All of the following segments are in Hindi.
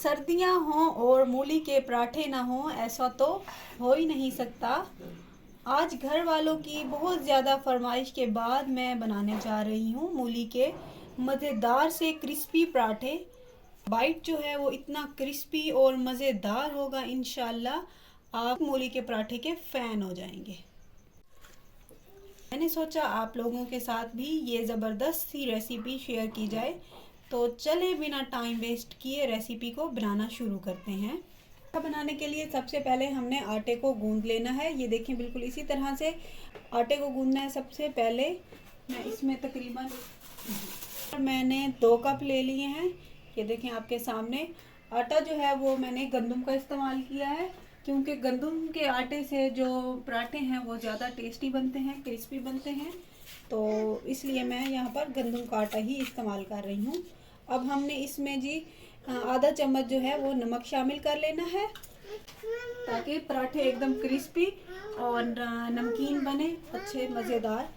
सर्दियां हों और मूली के पराठे ना हों, ऐसा तो हो ही नहीं सकता। आज घर वालों की बहुत ज़्यादा फरमाइश के बाद मैं बनाने जा रही हूँ मूली के मज़ेदार से क्रिस्पी पराठे। बाइट जो है वो इतना क्रिस्पी और मज़ेदार होगा, इंशाल्लाह आप मूली के पराठे के फ़ैन हो जाएंगे। मैंने सोचा आप लोगों के साथ भी ये ज़बरदस्त सी रेसिपी शेयर की जाए, तो चले बिना टाइम वेस्ट किए रेसिपी को बनाना शुरू करते हैं। बनाने के लिए सबसे पहले हमने आटे को गूंद लेना है। ये देखें, बिल्कुल इसी तरह से आटे को गूंदना है। सबसे पहले मैं इसमें तकरीबन मैंने 2 कप ले लिए हैं। ये देखें आपके सामने। आटा जो है वो मैंने गंदम का इस्तेमाल किया है, क्योंकि गंदम के आटे से जो पराठे हैं वो ज़्यादा टेस्टी बनते हैं, क्रिस्पी बनते हैं, तो इसलिए मैं यहाँ पर गंदम का आटा ही इस्तेमाल कर रही हूँ। अब हमने इसमें जी आधा चम्मच जो है वो नमक शामिल कर लेना है, ताकि पराठे एकदम क्रिस्पी और नमकीन बने, अच्छे मज़ेदार।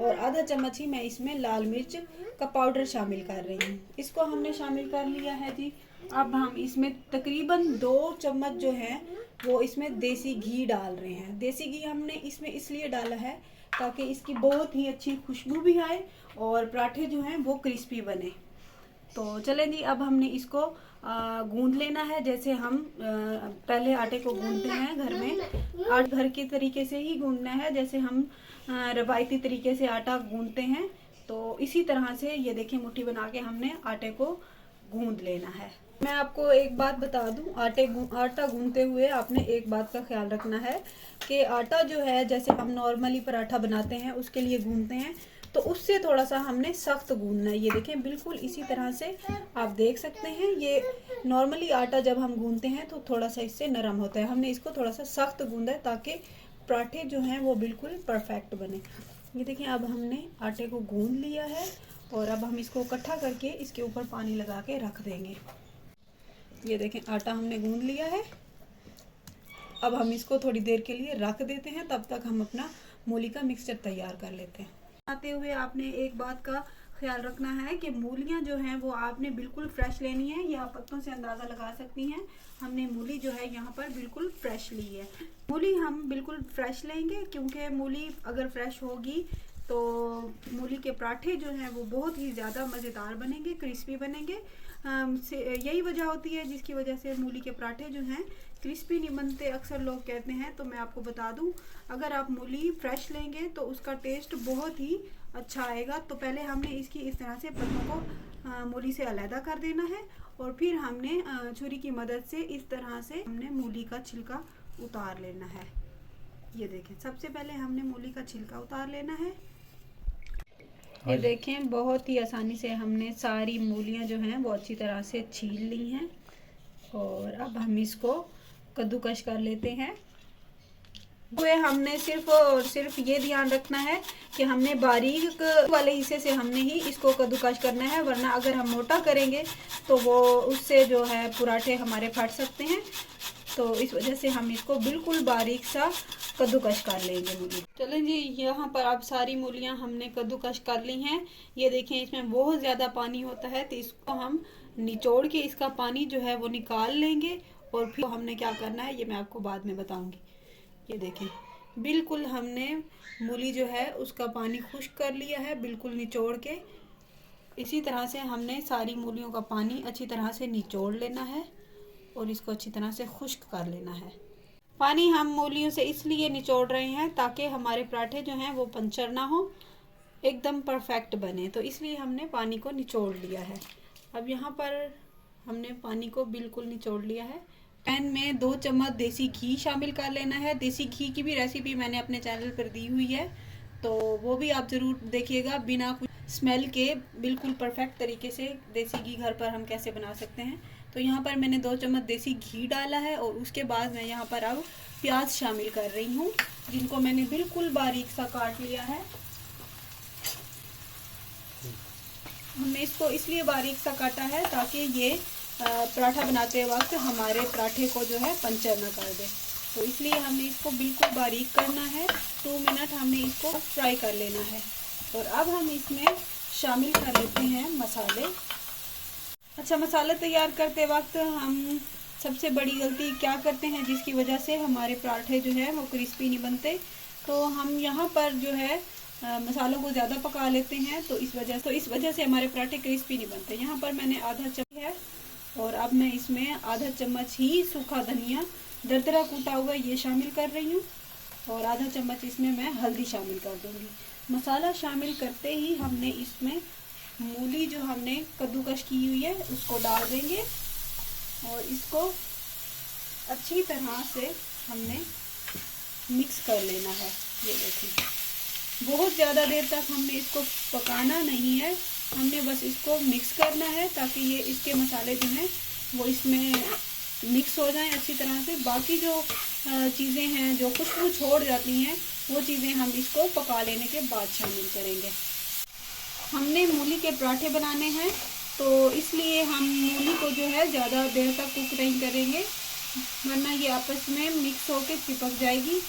और आधा चम्मच ही मैं इसमें लाल मिर्च का पाउडर शामिल कर रही हूँ। इसको हमने शामिल कर लिया है जी। अब हम इसमें तकरीबन 2 चम्मच जो है वो इसमें देसी घी डाल रहे हैं। देसी घी हमने इसमें इसलिए डाला है ताकि इसकी बहुत ही अच्छी खुशबू भी आए और पराठे जो हैं वो क्रिस्पी बने। तो चलें जी, अब हमने इसको गूंद लेना है, जैसे हम पहले आटे को गूंदते हैं घर में। घर के तरीके से ही गूंदना है, जैसे हम रवायती तरीके से आटा गूंदते हैं, तो इसी तरह से ये देखिए मुट्ठी बना के हमने आटे को गूंद लेना है। मैं आपको एक बात बता दूं, आटा गूंदते हुए आपने एक बात का ख्याल रखना है कि आटा जो है, जैसे हम नॉर्मली पराठा बनाते हैं उसके लिए गूंदते हैं, तो उससे थोड़ा सा हमने सख्त गूंदना है। ये देखें बिल्कुल इसी तरह से आप देख सकते हैं। ये नॉर्मली आटा जब हम गूंदते हैं तो थोड़ा सा इससे नरम होता है, हमने इसको थोड़ा सा सख्त गूंदा है ताकि पराठे जो हैं वो बिल्कुल परफेक्ट बने। ये देखें अब हमने आटे को गूंद लिया है और अब हम इसको इकट्ठा करके इसके ऊपर पानी लगा के रख देंगे। ये देखें आटा हमने गूंद लिया है। अब हम इसको थोड़ी देर के लिए रख देते हैं, तब तक हम अपना मूली का मिक्सचर तैयार कर लेते हैं। आते हुए आपने एक बात का ख्याल रखना है कि मूलियाँ जो हैं वो आपने बिल्कुल फ्रेश लेनी है। ये आप पत्तों से अंदाज़ा लगा सकती हैं। हमने मूली जो है यहाँ पर बिल्कुल फ्रेश ली है। मूली हम बिल्कुल फ्रेश लेंगे, क्योंकि मूली अगर फ्रेश होगी तो मूली के पराठे जो हैं वो बहुत ही ज़्यादा मज़ेदार बनेंगे, क्रिस्पी बनेंगे। यही वजह होती है जिसकी वजह से मूली के पराठे जो हैं क्रिस्पी नहीं बनते, अक्सर लोग कहते हैं। तो मैं आपको बता दूं, अगर आप मूली फ्रेश लेंगे तो उसका टेस्ट बहुत ही अच्छा आएगा। तो पहले हमने इसकी इस तरह से पत्तों को मूली से अलग कर देना है, और फिर हमने छुरी की मदद से इस तरह से हमने मूली का छिलका उतार लेना है। ये देखें, सबसे पहले हमने मूली का छिलका उतार लेना है। ये देखें बहुत ही आसानी से हमने सारी मूलियाँ जो हैं वो अच्छी तरह से छील ली हैं, और अब हम इसको कद्दूकश कर लेते हैं। हमने सिर्फ और सिर्फ ये ध्यान रखना है कि हमने बारीक वाले हिस्से से हमने ही इसको कद्दूकश करना है, वरना अगर हम मोटा करेंगे तो वो उससे जो है पराठे हमारे फट सकते हैं। तो इस वजह से हम इसको बिल्कुल बारीक सा कद्दूकश कर लेंगे मूली। चलें जी, यहाँ पर अब सारी मूलियाँ हमने कद्दूकश कर ली हैं। ये देखें इसमें बहुत ज़्यादा पानी होता है, तो इसको हम निचोड़ के इसका पानी जो है वो निकाल लेंगे, और फिर हमने क्या करना है ये मैं आपको बाद में बताऊंगी। ये देखें बिल्कुल हमने मूली जो है उसका पानी खुश्क कर लिया है, बिल्कुल निचोड़ के। इसी तरह से हमने सारी मूलियों का पानी अच्छी तरह से निचोड़ लेना है और इसको अच्छी तरह से खुश्क कर लेना है। पानी हम मूलियों से इसलिए निचोड़ रहे हैं ताकि हमारे पराठे जो हैं वो पंचर ना हो, एकदम परफेक्ट बने, तो इसलिए हमने पानी को निचोड़ लिया है। अब यहाँ पर हमने पानी को बिल्कुल निचोड़ लिया है। पैन में 2 चम्मच देसी घी शामिल कर लेना है। देसी घी की भी रेसिपी मैंने अपने चैनल पर दी हुई है, तो वो भी आप ज़रूर देखिएगा। बिना कुछ स्मेल के बिल्कुल परफेक्ट तरीके से देसी घी घर पर हम कैसे बना सकते हैं। तो यहाँ पर मैंने 2 चम्मच देसी घी डाला है, और उसके बाद मैं यहाँ पर अब प्याज शामिल कर रही हूँ, जिनको मैंने बिल्कुल बारीक सा काट लिया है। हमने इसको इसलिए बारीक सा काटा है ताकि ये पराठा बनाते वक्त हमारे पराठे को जो है पंचर ना कर दे, तो इसलिए हमने इसको बिल्कुल बारीक करना है। 2 मिनट हमने इसको फ्राई कर लेना है। और अब हम इसमें शामिल कर लेते हैं मसाले। अच्छा, मसाला तैयार करते वक्त हम सबसे बड़ी गलती क्या करते हैं जिसकी वजह से हमारे पराठे जो है वो क्रिस्पी नहीं बनते, तो हम यहाँ पर जो है मसालों को ज़्यादा पका लेते हैं, तो इस वजह से हमारे पराठे क्रिस्पी नहीं बनते। यहाँ पर मैंने आधा चम्मच है और अब मैं इसमें आधा चम्मच ही सूखा धनिया दरदरा कूटा हुआ ये शामिल कर रही हूँ और आधा चम्मच इसमें मैं हल्दी शामिल कर दूँगी। मसाला शामिल करते ही हमने इसमें मूली जो हमने कद्दूकश की हुई है उसको डाल देंगे और इसको अच्छी तरह से हमने मिक्स कर लेना है। ये देखिए, बहुत ज़्यादा देर तक हमने इसको पकाना नहीं है, हमने बस इसको मिक्स करना है ताकि ये इसके मसाले जो हैं वो इसमें मिक्स हो जाएं अच्छी तरह से। बाकी जो चीज़ें हैं जो खुशबू छोड़ जाती हैं वो चीज़ें हम इसको पका लेने के बाद शामिल करेंगे। हमने मूली के पराठे बनाने हैं तो इसलिए हम मूली को जो है ज़्यादा देर तक कुक नहीं करेंगे, वरना ये आपस में मिक्स होकर चिपक जाएगी।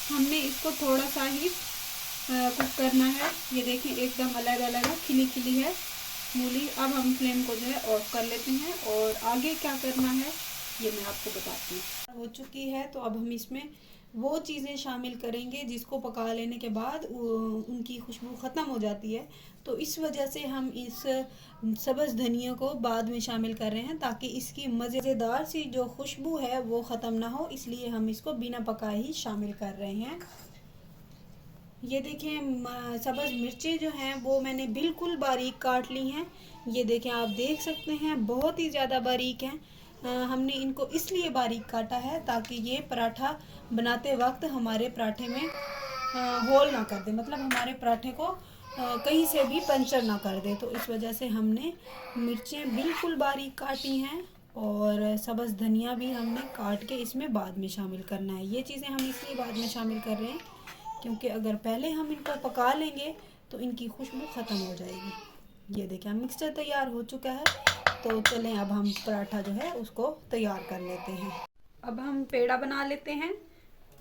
हमने इसको थोड़ा सा ही कुक करना है। ये देखिए एकदम अलग अलग है, खिली खिली है मूली। अब हम फ्लेम को जो है ऑफ कर लेते हैं और आगे क्या करना है ये मैं आपको बताती हूँ। हो चुकी है तो अब हम इसमें वो चीज़ें शामिल करेंगे जिसको पका लेने के बाद उनकी खुशबू ख़त्म हो जाती है, तो इस वजह से हम इस सब्ज़ धनिया को बाद में शामिल कर रहे हैं ताकि इसकी मज़ेदार सी जो खुशबू है वो ख़त्म ना हो, इसलिए हम इसको बिना पकाए ही शामिल कर रहे हैं। ये देखें सब्ज़ मिर्चें जो हैं वो मैंने बिल्कुल बारीक काट ली हैं। ये देखें, आप देख सकते हैं बहुत ही ज़्यादा बारीक हैं। हमने इनको इसलिए बारीक काटा है ताकि ये पराठा बनाते वक्त हमारे पराठे में होल ना कर दे, मतलब हमारे पराठे को कहीं से भी पंचर ना कर दे। तो इस वजह से हमने मिर्चें बिल्कुल बारीक काटी हैं और सब्ज़ धनिया भी हमने काट के इसमें बाद में शामिल करना है। ये चीज़ें हम इसलिए बाद में शामिल कर रहे हैं क्योंकि अगर पहले हम इनको पका लेंगे तो इनकी खुशबू ख़त्म हो जाएगी। ये देखिए मिक्सचर तैयार हो चुका है, तो चलें अब हम पराठा जो है उसको तैयार कर लेते हैं। अब हम पेड़ा बना लेते हैं।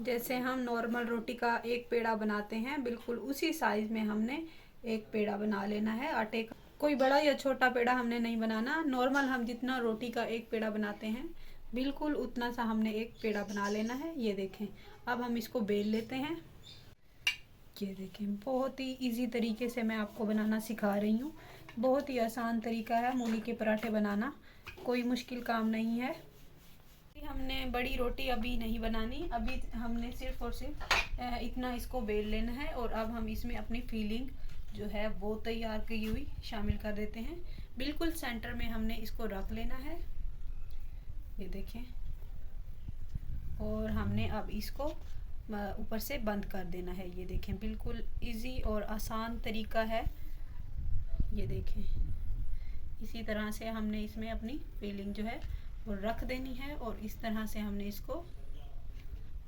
जैसे हम नॉर्मल रोटी का एक पेड़ा बनाते हैं बिल्कुल उसी साइज़ में हमने एक पेड़ा बना लेना है आटे का। कोई बड़ा या छोटा पेड़ा हमने नहीं बनाना, नॉर्मल हम जितना रोटी का एक पेड़ा बनाते हैं बिल्कुल उतना सा हमने एक पेड़ा बना लेना है। ये देखें, अब हम इसको बेल लेते हैं। ये देखें, बहुत ही इजी तरीके से मैं आपको बनाना सिखा रही हूँ। बहुत ही आसान तरीका है मूली के पराठे बनाना, कोई मुश्किल काम नहीं है। हमने बड़ी रोटी अभी नहीं बनानी, अभी हमने सिर्फ और सिर्फ इतना इसको बेल लेना है और अब हम इसमें अपनी फीलिंग जो है वो तैयार की हुई शामिल कर देते हैं। बिल्कुल सेंटर में हमने इसको रख लेना है। ये देखें, और हमने अब इसको ऊपर से बंद कर देना है। ये देखें, बिल्कुल इजी और आसान तरीका है। ये देखें, इसी तरह से हमने इसमें अपनी फीलिंग जो है वो रख देनी है और इस तरह से हमने इसको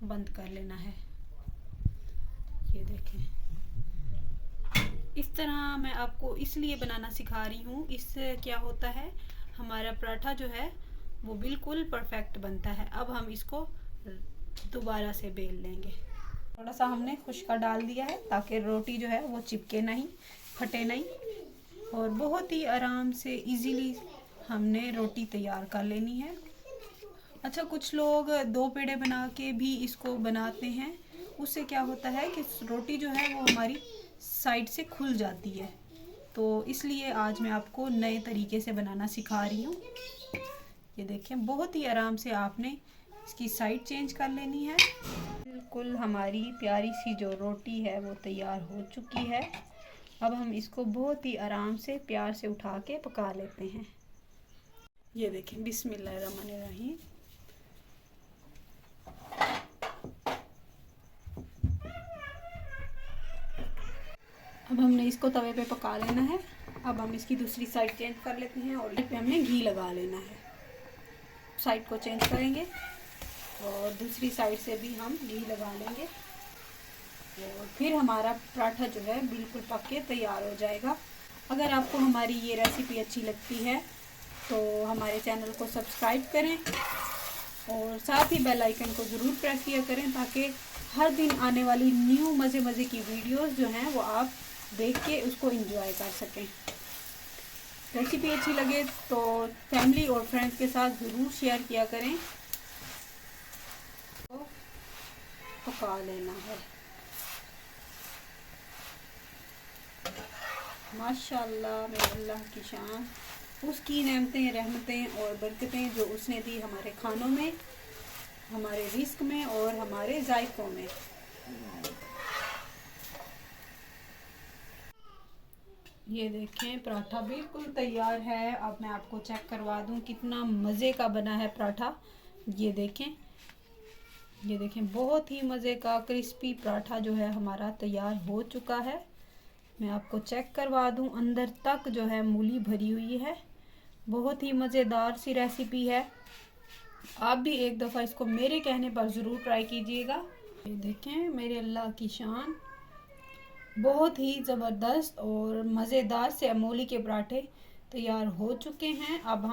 बंद कर लेना है। ये देखें, इस तरह मैं आपको इसलिए बनाना सिखा रही हूँ, इससे क्या होता है हमारा पराठा जो है वो बिल्कुल परफेक्ट बनता है। अब हम इसको दोबारा से बेल लेंगे। थोड़ा सा हमने खुश्का डाल दिया है ताकि रोटी जो है वो चिपके नहीं, फटे नहीं, और बहुत ही आराम से इजीली हमने रोटी तैयार कर लेनी है। अच्छा, कुछ लोग दो पेड़े बना के भी इसको बनाते हैं, उससे क्या होता है कि रोटी जो है वो हमारी साइड से खुल जाती है, तो इसलिए आज मैं आपको नए तरीके से बनाना सिखा रही हूँ। ये देखें, बहुत ही आराम से आपने इसकी साइड चेंज कर लेनी है। बिल्कुल हमारी प्यारी सी जो रोटी है वो तैयार हो चुकी है। अब हम इसको बहुत ही आराम से प्यार से उठा के पका लेते हैं। ये देखें, बिस्मिल्लाहिर्रहमानिर्रहीम। अब हमने इसको तवे पे पका लेना है। अब हम इसकी दूसरी साइड चेंज कर लेते हैं और इस पे हमने घी लगा लेना है। साइड को चेंज करेंगे और दूसरी साइड से भी हम घी लगा लेंगे और फिर हमारा पराठा जो है बिल्कुल पक के तैयार हो जाएगा। अगर आपको हमारी ये रेसिपी अच्छी लगती है तो हमारे चैनल को सब्सक्राइब करें और साथ ही बेल आइकन को ज़रूर प्रेस किया करें ताकि हर दिन आने वाली न्यू मज़े की वीडियोस जो हैं वो आप देख के उसको एंजॉय कर सकें। रेसिपी अच्छी लगे तो फैमिली और फ्रेंड्स के साथ ज़रूर शेयर किया करें। तो पका लेना है। माशाल्लाह मेरे अल्लाह की शान, उसकी नेमतें, रहमतें और बरकतें जो उसने दी हमारे खानों में, हमारे रिस्क में और हमारे जायकों में। ये देखें पराठा बिल्कुल तैयार है। अब मैं आपको चेक करवा दूं कितना मज़े का बना है पराठा। ये देखें, ये देखें, बहुत ही मज़े का क्रिस्पी पराठा जो है हमारा तैयार हो चुका है। मैं आपको चेक करवा दूं, अंदर तक जो है मूली भरी हुई है। बहुत ही मज़ेदार सी रेसिपी है। आप भी एक दफ़ा इसको मेरे कहने पर ज़रूर ट्राई कीजिएगा। ये देखें मेरे अल्लाह की शान, बहुत ही ज़बरदस्त और मज़ेदार से अमूली के पराठे तैयार हो चुके हैं। अब हम